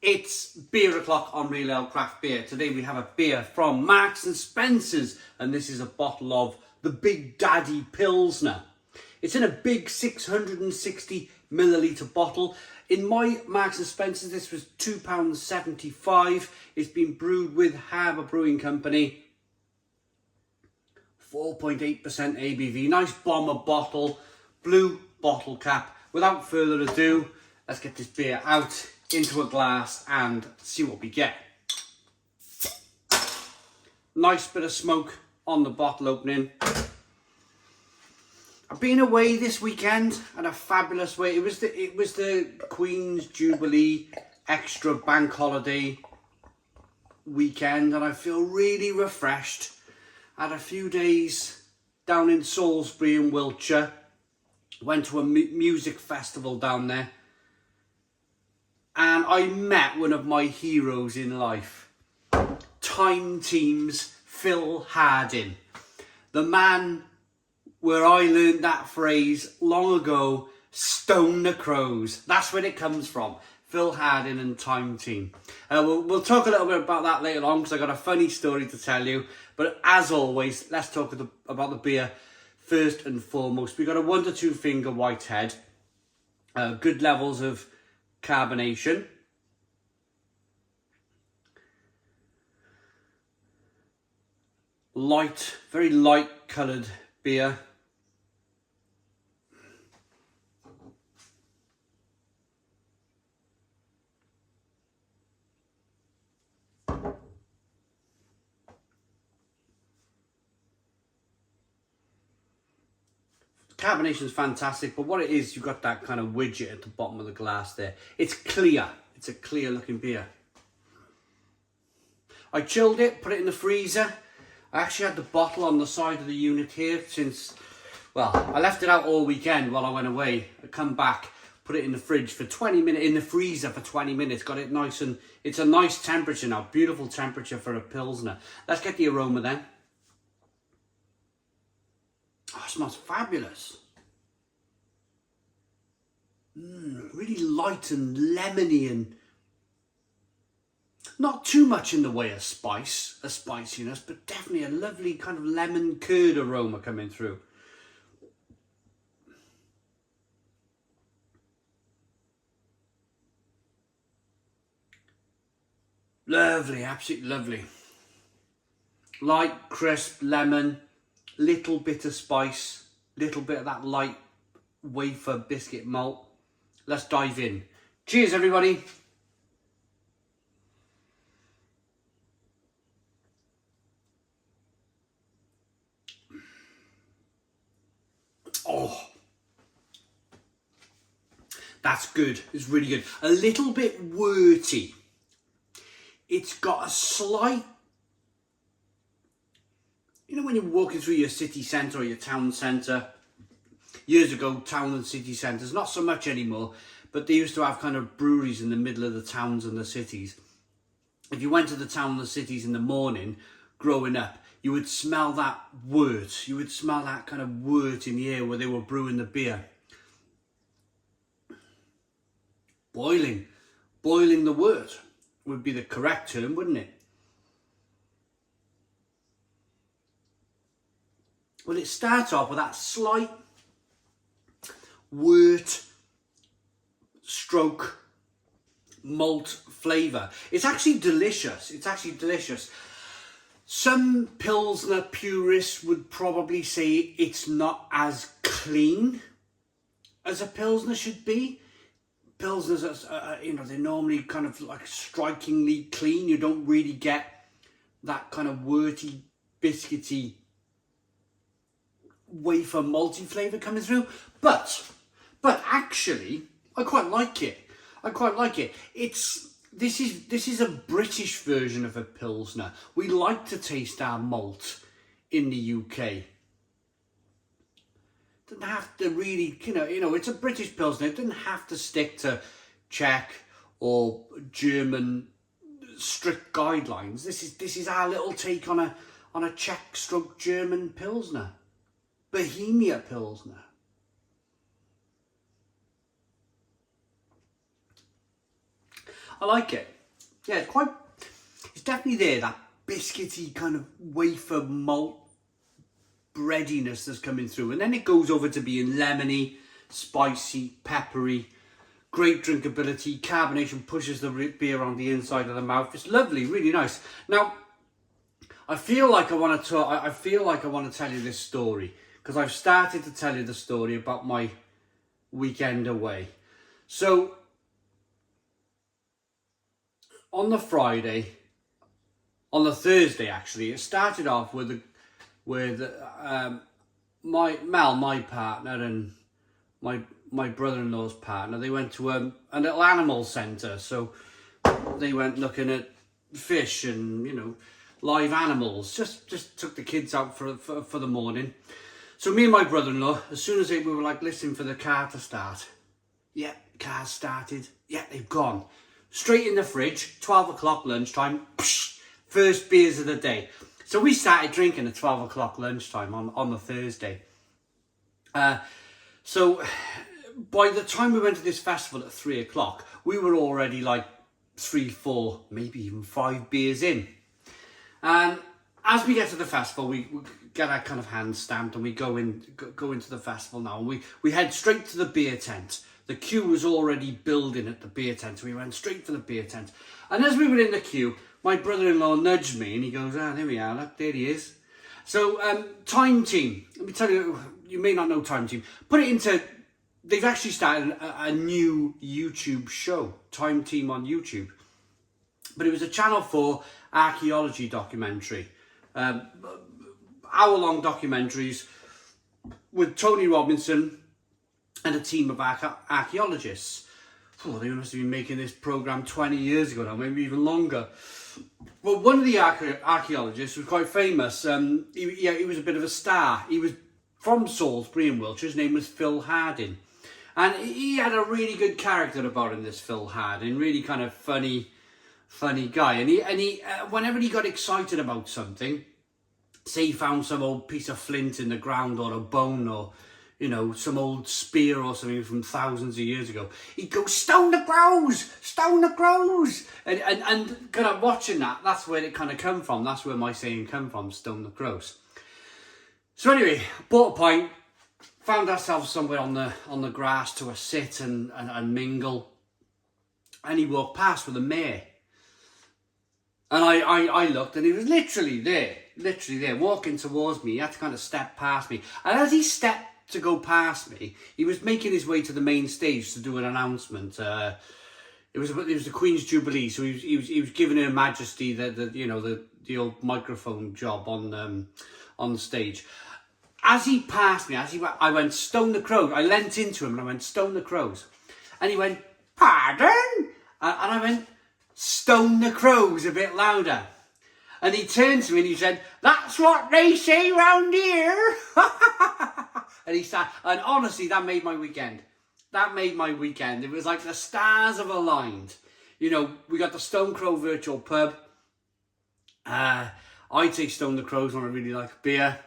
It's beer o'clock on Real Ale Craft Beer. Today we have a beer from Marks and Spencer's, and this is a bottle of the Big Daddy Pilsner. It's in a big 660 millilitre bottle. In my Marks and Spencer's, this was £2.75. It's been brewed with Harbour Brewing Company. 4.8% ABV. Nice bomber bottle, blue bottle cap. Without further ado, let's get this beer out into a glass and see what we get. Nice bit of smoke on the bottle opening. I've been away this weekend and a fabulous way. It was the Queen's Jubilee extra bank holiday weekend, and I feel really refreshed. Had a few days down in Salisbury in Wiltshire. Went to a music festival down there. And I met one of my heroes in life. Time Team's Phil Harding. The man where I learned that phrase long ago, stone the crows. That's where it comes from. Phil Harding and Time Team. We'll talk a little bit about that later on because I got a funny story to tell you. But as always, let's talk about the beer first and foremost. We got a 1 to 2 finger white head. Good levels of carbonation. Light, very light coloured beer. Carbonation is fantastic, but what it is, you've got that kind of widget at the bottom of the glass there. It's clear. It's a clear looking beer. I chilled it, put it in the freezer. I actually had the bottle on the side of the unit here since, well, I left it out all weekend while I went away. I come back, put it in the fridge for 20 minutes, in the freezer for 20 minutes. Got it nice and, it's a nice temperature now. Beautiful temperature for a Pilsner. Let's get the aroma then. Oh, it smells fabulous. Really light and lemony and not too much in the way of spiciness, but definitely a lovely kind of lemon curd aroma coming through. Lovely, absolutely lovely. Light, crisp, lemon, little bit of spice, little bit of that light wafer biscuit malt. Let's dive in. Cheers, everybody. Oh, that's good. It's really good. A little bit worty. It's got a slight, you know, when you're walking through your city centre or your town centre. Years ago, town and city centres, not so much anymore, but they used to have kind of breweries in the middle of the towns and the cities. If you went to the town and the cities in the morning, growing up, you would smell that wort. You would smell that kind of wort in the air where they were brewing the beer. Boiling the wort would be the correct term, wouldn't it? Well, it starts off with that slight wort stroke malt flavour. It's actually delicious. It's actually delicious. Some Pilsner purists would probably say it's not as clean as a Pilsner should be. Pilsners, you know, they're normally kind of like strikingly clean. You don't really get that kind of worty, biscuity, wafer malty flavour coming through. But actually, I quite like it. I quite like it. This is a British version of a Pilsner. We like to taste our malt in the UK. Doesn't have to really, you know, it's a British Pilsner. It doesn't have to stick to Czech or German strict guidelines. This is our little take on a Czech stroke German Pilsner. Bohemia Pilsner. I like it. Yeah, it's definitely there, that biscuity kind of wafer malt breadiness that's coming through. And then it goes over to being lemony, spicy, peppery, great drinkability. Carbonation pushes the beer on the inside of the mouth. It's lovely, really nice. Now, I feel like I want to tell you this story, because I've started to tell you the story about my weekend away. So, on the Thursday actually, it started off with my partner and my brother-in-law's partner. They went to a little animal centre, so they went looking at fish and live animals. Just took the kids out for the morning. So me and my brother-in-law, as soon as we were like listening for the car to start, yeah, car started. Yeah, they've gone straight in the fridge. 12 o'clock lunchtime. Psh, first beers of the day. So we started drinking at 12 o'clock lunchtime on the Thursday. So by the time we went to this festival at 3 o'clock, we were already like 3, 4, maybe even 5 beers in. And as we get to the festival, we get our kind of hand stamped and we go into the festival now. And we head straight to the beer tent. The queue was already building at the beer tent, so we went straight for the beer tent. And as we were in the queue, my brother-in-law nudged me and he goes, there we are, look, there he is. So, Time Team, let me tell you, you may not know Time Team. They've actually started a new YouTube show, Time Team on YouTube. But it was a Channel 4 archaeology documentary. Hour-long documentaries with Tony Robinson and a team of archaeologists. Oh, they must have been making this programme 20 years ago now, maybe even longer. Well, one of the archaeologists was quite famous. He was a bit of a star. He was from Salisbury in Wiltshire. His name was Phil Harding. And he had a really good character about him, this Phil Harding. Really kind of funny guy. And he whenever he got excited about something, say he found some old piece of flint in the ground or a bone or some old spear or something from thousands of years ago, he'd go, "Stone the crows! Stone the crows!" And kind of watching that's where it kind of come from. That's where my saying come from, stone the crows. So anyway, bought a pint, found ourselves somewhere on the grass to sit and mingle. And he walked past with a mare. And I looked and he was literally there, walking towards me. He had to kind of step past me. And as he stepped to go past me, he was making his way to the main stage to do an announcement. It was the Queen's Jubilee, so he was giving Her Majesty the old microphone job on the stage. As he passed me, I went, "Stone the crows." I leant into him and I went, "Stone the crows," and he went, "Pardon?" And I went, "Stone the crows," a bit louder. And he turned to me and he said, "That's what they say round here." And he started, and honestly, that made my weekend. It was like the stars have aligned. We got the Stone Crow Virtual Pub. I take Stone the Crows when I really like beer.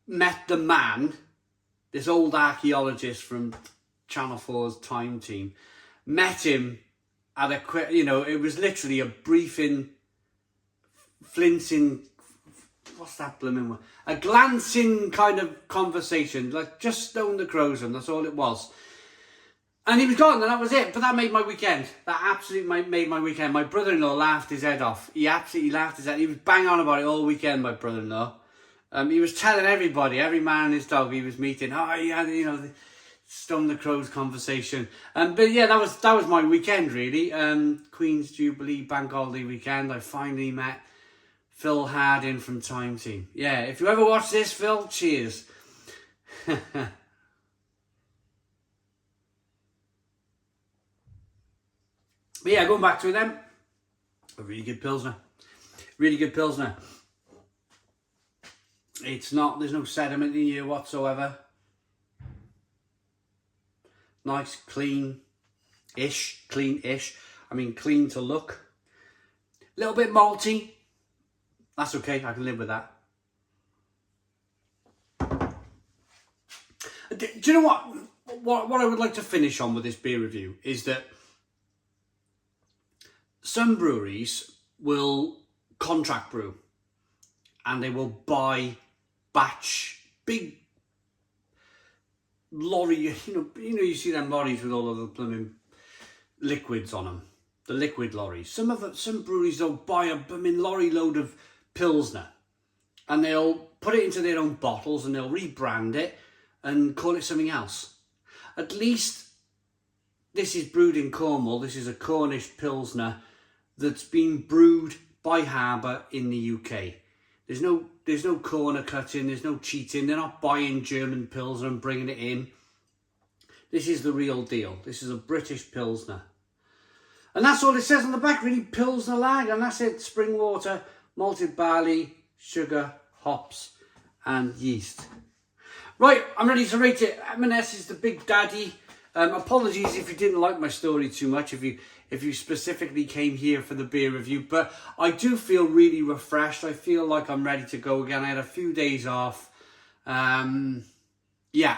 Met the man, this old archaeologist from Channel 4's Time Team. Met him at it was literally a briefing, flinching, what's that blooming one? A glancing kind of conversation, like just Stone the Crows, and that's all it was. And he was gone, and that was it. But that made my weekend. That absolutely made my weekend. My brother-in-law laughed his head off. He absolutely laughed his head. He was bang on about it all weekend, my brother-in-law. He was telling everybody, every man and his dog he was meeting, the Stone the Crows conversation. But yeah, that was my weekend really. Queen's Jubilee Bank Holiday weekend. I finally met Phil Harding from Time Team. Yeah, if you ever watch this, Phil, cheers. But yeah, going back to it then. A really good Pilsner. There's no sediment in here whatsoever. Nice, clean-ish. I mean, clean to look. A little bit malty. That's okay, I can live with that. Do you know what I would like to finish on with this beer review is that some breweries will contract brew and they will buy big lorry, you see them lorries with all of the blooming liquids on them, the liquid lorries. Some breweries will buy a blooming lorry load of Pilsner and they'll put it into their own bottles and they'll rebrand it and call it something else. At least this is brewed in Cornwall. This is a Cornish Pilsner that's been brewed by Harbour in the UK. There's no corner cutting, there's no cheating. They're not buying German Pilsner and bringing it in. This is the real deal. This is a British Pilsner. And that's all it says on the back, really, Pilsner Lager. And that's it, spring water, malted barley, sugar, hops and yeast. Right, I'm ready to rate it. M&S is the big daddy. Apologies if you didn't like my story too much, if you specifically came here for the beer review, but I do feel really refreshed. I feel like I'm ready to go again. I had a few days off. Yeah,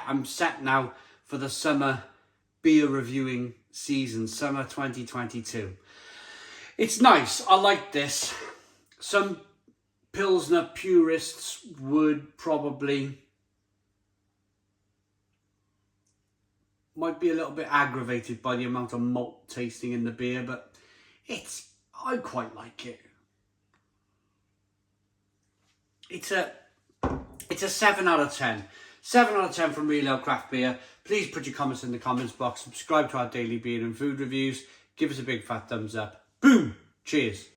I'm set now for the summer beer reviewing season, summer 2022. It's nice. I like this. Some Pilsner purists would probably might be a little bit aggravated by the amount of malt tasting in the beer, but I quite like it. It's a 7 out of 10. 7 out of 10 from Real Ale Craft Beer. Please put your comments in the comments box. Subscribe to our daily beer and food reviews. Give us a big fat thumbs up. Boom! Cheers.